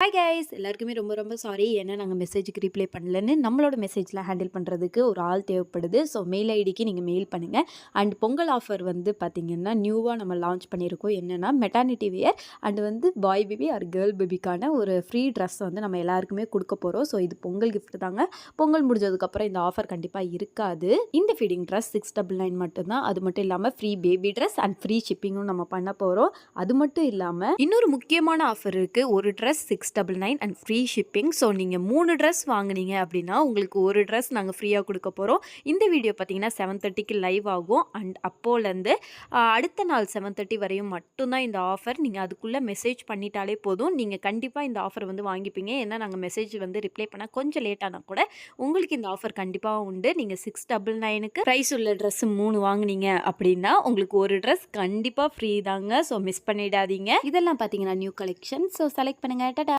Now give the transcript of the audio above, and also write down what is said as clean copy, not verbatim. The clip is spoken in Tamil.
ஹாய் கைஸ் எல்லாருக்குமே ரொம்ப ரொம்ப சாரி ஏன்னா நாங்கள் மெசேஜுக்கு ரிப்ளை பண்ணலன்னு நம்மளோட மெசேஜ்லாம் ஹேண்டில் பண்ணுறதுக்கு ஒரு ஆள் தேவைப்படுது. ஸோ மெயில் ஐடிக்கு நீங்கள் மெயில் பண்ணுங்கள். அண்ட் பொங்கல் ஆஃபர் வந்து பார்த்திங்கன்னா நியூவாக நம்ம லான்ச் பண்ணியிருக்கோம். என்னென்னா மெட்டர்னிட்டி வியர் அண்ட் வந்து பாய் பேபி ஆர் கேர்ள் பேபிக்கான ஒரு ஃப்ரீ ட்ரெஸ் வந்து நம்ம எல்லாருக்குமே கொடுக்க போகிறோம். ஸோ இது பொங்கல் கிஃப்ட் தாங்க. பொங்கல் முடிஞ்சதுக்கப்புறம் இந்த ஆஃபர் கண்டிப்பாக இருக்காது. இந்த ஃபீடிங் ட்ரெஸ் 699 மட்டும்தான். அது மட்டும் இல்லாமல் free baby dress and free ஷிப்பிங்கும் நம்ம பண்ண போகிறோம். அது மட்டும் இல்லாமல் இன்னொரு முக்கியமான ஆஃபர் இருக்குது. ஒரு dress 699 and free shipping. So நீங்கள் 3 ட்ரெஸ் வாங்குனீங்க அப்படின்னா உங்களுக்கு ஒரு ட்ரெஸ் நாங்கள் ஃப்ரீயாக கொடுக்க போகிறோம். இந்த வீடியோ பார்த்தீங்கன்னா 7:30க்கு லைவ் ஆகும். அண்ட் அப்போலேருந்து அடுத்த நாள் 7:30 வரையும் மட்டும்தான் இந்த ஆஃபர். நீங்கள் அதுக்குள்ளே மெசேஜ் பண்ணிட்டாலே போதும். நீங்கள் கண்டிப்பாக இந்த ஆஃபர் வந்து வாங்கிப்பீங்க. ஏன்னா நாங்கள் மெசேஜ் வந்து ரிப்ளை பண்ண கொஞ்சம் லேட்டானா கூட உங்களுக்கு இந்த ஆஃபர் கண்டிப்பாக உண்டு. நீங்கள் 699க்கு ப்ரைஸ் உள்ள ட்ரெஸ் 3 வாங்குனீங்க அப்படின்னா உங்களுக்கு ஒரு ட்ரெஸ் கண்டிப்பாக ஃப்ரீ தாங்க. ஸோ மிஸ் பண்ணிடாதீங்க. இதெல்லாம் பார்த்தீங்கன்னா நியூ கலெக்ஷன். ஸோ செலக்ட் பண்ணுங்கள். டாடா.